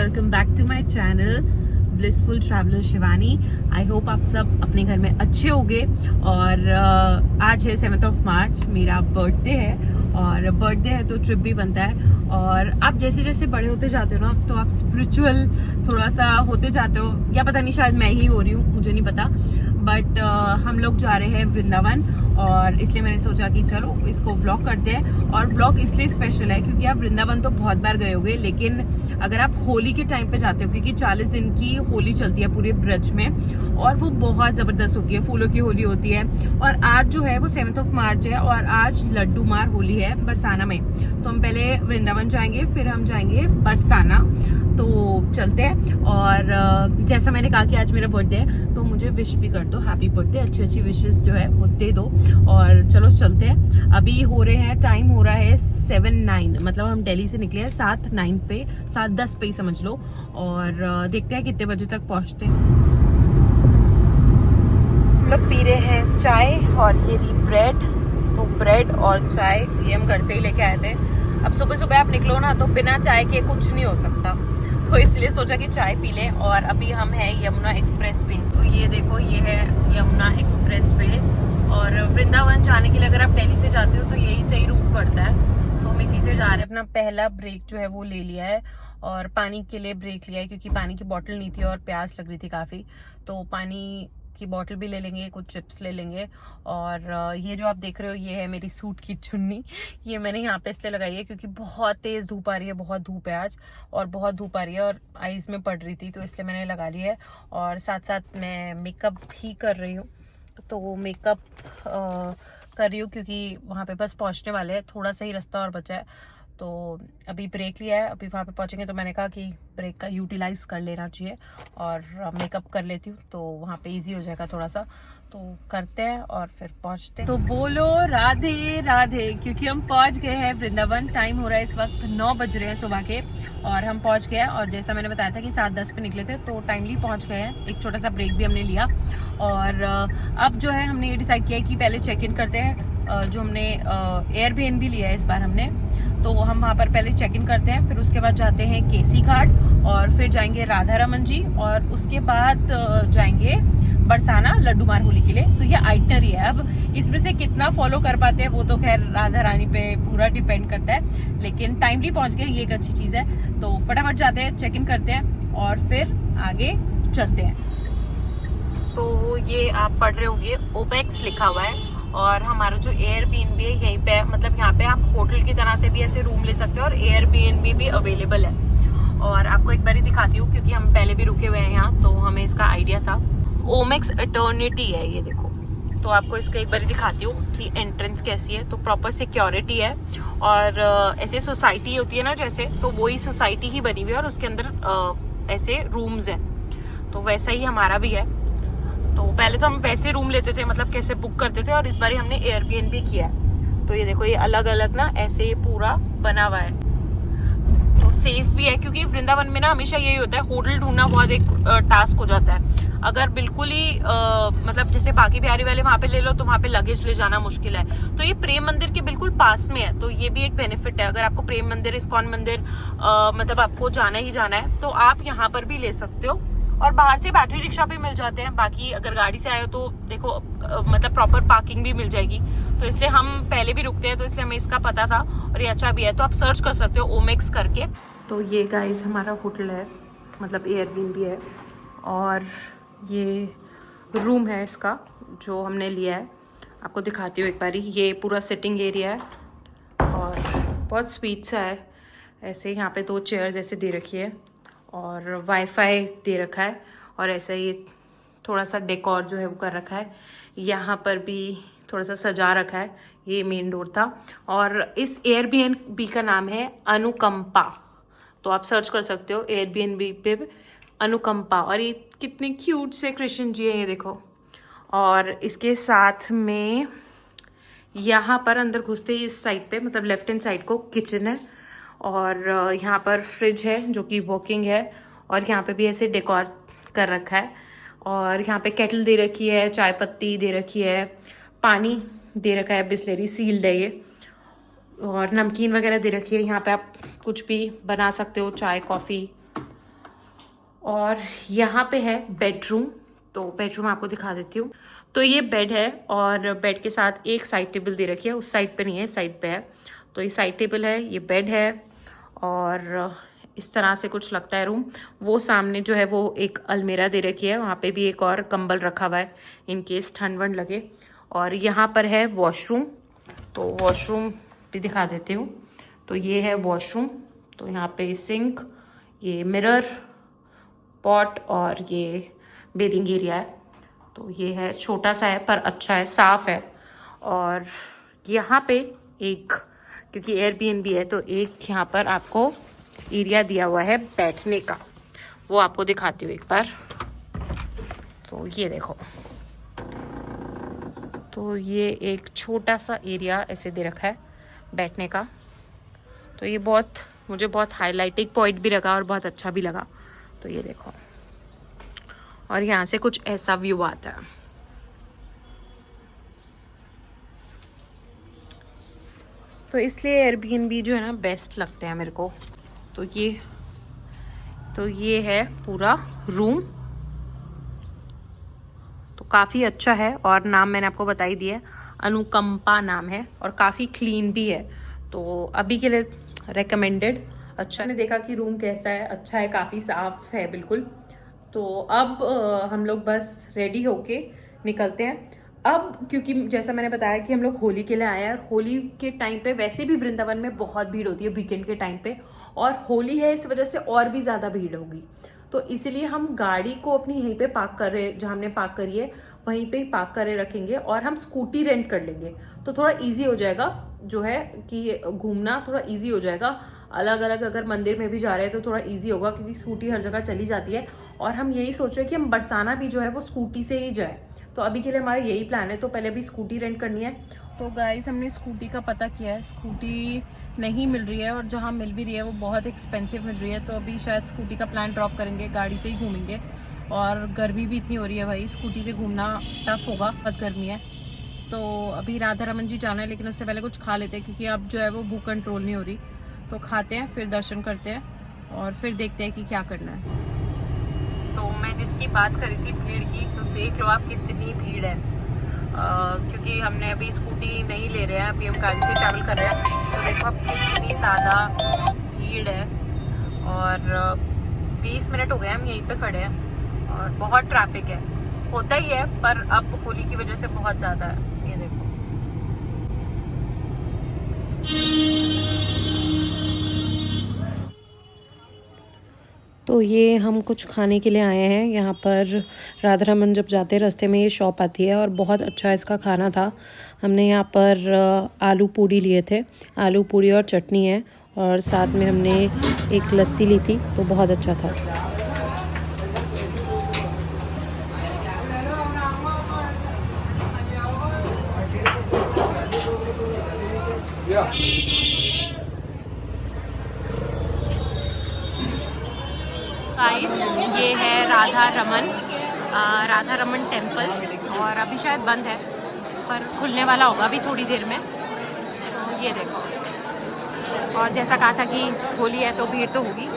Welcome back to my channel blissful traveller Shivani. I hope आप सब अपने घर में अच्छे होंगे। और आज है 7 मार्च, मेरा बर्थडे है और बर्थडे है तो ट्रिप भी बनता है। और आप जैसे जैसे बड़े होते जाते हो ना, तो आप स्पिरिचुअल थोड़ा सा होते जाते हो, या पता नहीं शायद मैं ही हो रही हूँ, मुझे नहीं पता। बट हम लोग जा रहे हैं वृंदावन, और इसलिए मैंने सोचा कि चलो इसको व्लॉग करते हैं। और व्लॉग इसलिए स्पेशल है क्योंकि आप वृंदावन तो बहुत बार गए होगे, लेकिन अगर आप होली के टाइम पे जाते हो, क्योंकि 40 दिन की होली चलती है पूरे ब्रज में, और वो बहुत ज़बरदस्त होती है, फूलों की होली होती है। और आज जो है वो 7 मार्च है, और आज लड्डू मार होली है बरसाना में। तो हम पहले वृंदावन जाएंगे, फिर हम जाएंगे बरसाना। तो चलते हैं। और जैसा मैंने कहा कि आज मेरा बर्थडे है, तो मुझे विश भी कर दो, हैप्पी बर्थडे, अच्छी अच्छी विशेस जो है वो दे दो। और चलो चलते हैं। अभी हो रहे हैं, टाइम हो रहा है 7:09, मतलब हम दिल्ली से निकले हैं 7:09 पे, 7:10 पे ही समझ लो। और देखते हैं कितने बजे तक पहुंचते हैं। हम लोग पी रहे हैं चाय, और ये रही ब्रेड। तो ब्रेड और चाय ये हम घर से ही लेके आए थे। अब सुबह सुबह आप निकलो ना, तो बिना चाय के कुछ नहीं हो सकता, तो इसलिए सोचा कि चाय पी लें। और अभी हम हैं यमुना एक्सप्रेस वे। तो ये देखो, ये है यमुना एक्सप्रेस वे। और वृंदावन जाने के लिए अगर आप दिल्ली से जाते हो तो यही सही रूट पड़ता है, तो हम इसी से जा रहे हैं। अपना पहला ब्रेक जो है वो ले लिया है, और पानी के लिए ब्रेक लिया है क्योंकि पानी की बोतल नहीं थी और प्यास लग रही थी काफ़ी। तो पानी की बोतल भी ले लेंगे, कुछ चिप्स ले लेंगे। और ये जो आप देख रहे हो, ये है मेरी सूट की चुन्नी। ये मैंने यहाँ पे इसलिए लगाई है क्योंकि बहुत तेज़ धूप आ रही है, बहुत धूप है आज, और बहुत धूप आ रही है और आईज में पड़ रही थी, तो इसलिए मैंने लगा ली है। और साथ साथ मैं मेकअप भी कर रही हूँ, तो मेकअप कर रही हूँ क्योंकि वहाँ पे बस पहुँचने वाले हैं, थोड़ा सा ही रास्ता और बचा है। तो अभी ब्रेक लिया है, अभी वहाँ पे पहुँचेंगे, तो मैंने कहा कि ब्रेक का यूटिलाइज कर लेना चाहिए, और मेकअप कर लेती हूँ तो वहाँ पे इजी हो जाएगा थोड़ा सा। तो करते हैं और फिर पहुँचते हैं। तो बोलो राधे राधे, क्योंकि हम पहुँच गए हैं वृंदावन। टाइम हो रहा है इस वक्त 9 बज रहे हैं सुबह के, और हम पहुँच गए हैं। और जैसा मैंने बताया था कि 7:10 पे निकले थे, तो टाइमली पहुँच गए हैं। एक छोटा सा ब्रेक भी हमने लिया। और अब जो है हमने ये डिसाइड किया है कि पहले चेक इन करते हैं। जो हमने एयरबीएनबी लिया है इस बार हमने, तो हम वहाँ पर पहले चेक इन करते हैं, फिर उसके बाद जाते हैं केसी घाट, और फिर जाएंगे राधा रमन जी, और उसके बाद जाएंगे बरसाना लड्डू मार होली के लिए। तो ये आइटनरी है। अब इसमें से कितना फॉलो कर पाते हैं वो तो खैर राधा रानी पे पूरा डिपेंड करता है, लेकिन टाइमली पहुंच गए, ये एक अच्छी चीज़ है। तो फटाफट जाते हैं, चेक इन करते हैं, और फिर आगे चलते हैं। तो ये आप पढ़ रहे होंगे, ओपेक्स लिखा हुआ है, और हमारा जो एयरबीएनबी है यहीं पे, मतलब यहाँ पे आप होटल की तरह से भी ऐसे रूम ले सकते हो, और एयरबीएनबी भी अवेलेबल है। और आपको एक बार ही दिखाती हूँ क्योंकि हम पहले भी रुके हुए हैं यहाँ, तो हमें इसका आइडिया था। ओमेक्स इटर्निटी है ये देखो। तो आपको इसका एक बार ही दिखाती हूँ कि एंट्रेंस कैसी है। तो प्रॉपर सिक्योरिटी है, और ऐसे सोसाइटी होती है ना जैसे, तो वही सोसाइटी ही बनी हुई है, और उसके अंदर ऐसे रूम्स हैं। तो वैसा ही हमारा भी है। तो पहले तो हम वैसे रूम लेते थे, मतलब कैसे बुक करते थे, और इस बार हमने एयरबीएनबी किया है। तो ये देखो, ये अलग अलग ना ऐसे पूरा बना हुआ है, तो सेफ भी है। क्योंकि वृंदावन में ना हमेशा यही होता है, होटल ढूंढना बहुत एक टास्क हो जाता है। अगर बिल्कुल ही मतलब जैसे बाकी बिहारी वाले वहाँ पे ले लो, तो वहाँ पे लगेज ले जाना मुश्किल है। तो ये प्रेम मंदिर के बिल्कुल पास में है, तो ये भी एक बेनिफिट है। अगर आपको प्रेम मंदिर, इस्कॉन मंदिर मतलब आपको जाना ही जाना है, तो आप यहाँ पर भी ले सकते हो। और बाहर से बैटरी रिक्शा भी मिल जाते हैं। बाकी अगर गाड़ी से आए हो तो देखो मतलब प्रॉपर पार्किंग भी मिल जाएगी। तो इसलिए हम पहले भी रुकते हैं, तो इसलिए हमें इसका पता था, और ये अच्छा भी है। तो आप सर्च कर सकते हो ओमेक्स करके। तो ये गाइस हमारा होटल है, मतलब एयरबीएनबी है, और ये रूम है इसका जो हमने लिया है। आपको दिखाती हूँ एक बारी। ये पूरा सिटिंग एरिया है, और बहुत स्वीट सा है। ऐसे यहाँ पे 2 चेयर्स ऐसे दे रखी है, और वाईफाई दे रखा है, और ऐसा ही थोड़ा सा डेकोर जो है वो कर रखा है। यहाँ पर भी थोड़ा सा सजा रखा है। ये मेन डोर था, और इस एयरबीएनबी का नाम है अनुकंपा। तो आप सर्च कर सकते हो एयरबीएनबी पे अनुकंपा। और ये कितने क्यूट से कृष्ण जी हैं, ये देखो। और इसके साथ में यहाँ पर अंदर घुसते ही इस साइड पे, मतलब लेफ्ट हैंड साइड को किचन है, और यहाँ पर फ्रिज है जो कि वॉकिंग है, और यहाँ पे भी ऐसे डेकोर कर रखा है। और यहाँ पे केटल दे रखी है, चाय पत्ती दे रखी है, पानी दे रखा है, बिस्लेरी सील्ड है ये, और नमकीन वगैरह दे रखी है। यहाँ पे आप कुछ भी बना सकते हो, चाय कॉफ़ी और यहाँ पे है बेडरूम, तो बेडरूम आपको दिखा देती हूँ। तो ये बेड है और बेड के साथ एक साइड टेबल दे रखी है, उस साइड पे नहीं है, साइड पे है। तो ये साइड टेबल है, ये बेड है और इस तरह से कुछ लगता है रूम। वो सामने जो है वो एक अलमीरा दे रखी है, वहाँ पे भी एक और कंबल रखा हुआ है इन केस ठंड वंड लगे। और यहाँ पर है वॉशरूम, तो वॉशरूम भी दिखा देती हूँ। तो ये है वॉशरूम, तो यहाँ पे सिंक, ये मिरर, पॉट और ये बेडिंग एरिया है। तो ये है, छोटा सा है पर अच्छा है, साफ है। और यहाँ पे एक, क्योंकि एयरबीएनबी है तो एक यहाँ पर आपको एरिया दिया हुआ है बैठने का, वो आपको दिखाती हूँ एक बार। तो ये देखो, तो ये एक छोटा सा एरिया ऐसे दे रखा है बैठने का। तो ये मुझे बहुत हाईलाइटिंग पॉइंट भी लगा और बहुत अच्छा भी लगा। तो ये देखो, और यहाँ से कुछ ऐसा व्यू आता है। तो इसलिए एयरबीएनबी जो है ना बेस्ट लगते हैं मेरे को। तो ये है पूरा रूम, तो काफ़ी अच्छा है। और नाम मैंने आपको बता ही दिया है, अनुकंपा नाम है और काफ़ी क्लीन भी है। तो अभी के लिए रेकमेंडेड। अच्छा, मैंने देखा कि रूम कैसा है, अच्छा है, काफ़ी साफ है बिल्कुल। तो अब हम लोग बस रेडी होके निकलते हैं। अब क्योंकि जैसा मैंने बताया कि हम लोग होली के लिए आए हैं, और होली के टाइम पे वैसे भी वृंदावन में बहुत भीड़ होती है वीकेंड के टाइम पे, और होली है इस वजह से और भी ज़्यादा भीड़ होगी। तो इसलिए हम गाड़ी को अपनी यहीं पे पार्क कर रहे, जहाँ हमने पार्क करी है वहीं पे ही पार्क करे रखेंगे, और हम स्कूटी रेंट कर लेंगे। तो थोड़ा इजी हो जाएगा, जो है कि घूमना थोड़ा इजी हो जाएगा। अलग अलग अगर मंदिर में भी जा रहे हैं तो थोड़ा इजी होगा, क्योंकि स्कूटी हर जगह चली जाती है। और हम यही सोच रहे हैं कि हम बरसाना भी जो है वो स्कूटी से ही जाए। तो अभी के लिए हमारा यही प्लान है। तो पहले भी स्कूटी रेंट करनी है। तो गाइस, हमने स्कूटी का पता किया है, स्कूटी नहीं मिल रही है, और जहाँ मिल भी रही है वो बहुत एक्सपेंसिव मिल रही है। तो अभी शायद स्कूटी का प्लान ड्रॉप करेंगे, गाड़ी से ही घूमेंगे। और गर्मी भी इतनी हो रही है भाई, स्कूटी से घूमना टफ होगा, बहुत गर्मी है। तो अभी राधा रमन जी जाना है, लेकिन उससे पहले कुछ खा लेते हैं, क्योंकि अब जो है वो भूख कंट्रोल नहीं हो रही। तो खाते हैं, फिर दर्शन करते हैं और फिर देखते हैं कि क्या करना है। तो मैं जिसकी बात करी थी भीड़ की, तो देख लो आप कितनी भीड़ है। क्योंकि हमने अभी स्कूटी नहीं ले रहे हैं, अभी हम गाड़ी से ट्रैवल कर रहे हैं। तो देखो अब कितनी ज़्यादा भीड़ है, और 20 मिनट हो गए हम यहीं पे खड़े हैं, और बहुत ट्रैफिक है। होता ही है, पर अब होली की वजह से बहुत ज़्यादा है। ये देखो, तो ये हम कुछ खाने के लिए आए हैं यहाँ पर। राधा रमन जब जाते रास्ते में ये शॉप आती है, और बहुत अच्छा इसका खाना था। हमने यहाँ पर आलू पूड़ी लिए थे, आलू पूड़ी और चटनी है, और साथ में हमने एक लस्सी ली थी, तो बहुत अच्छा था। गाइस, ये है राधा रमन टेम्पल, और अभी शायद बंद है, पर खुलने वाला होगा अभी थोड़ी देर में। तो ये देखो, और जैसा कहा था कि होली है तो भीड़ तो होगी।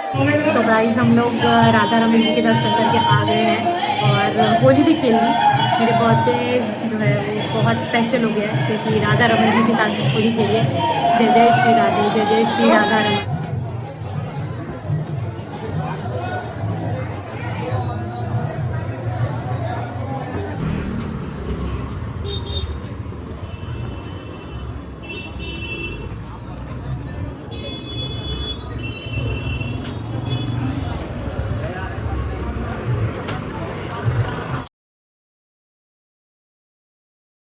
तो गाइस हम लोग राधा रमन जी के दर्शन करके आ गए हैं और होली भी खेल ली। मेरे बर्थडे जो है वो बहुत स्पेशल हो गया है क्योंकि राधा रमन जी के साथ होली खेली है। जय जय श्री राधे, जय जय श्री राधा रमन।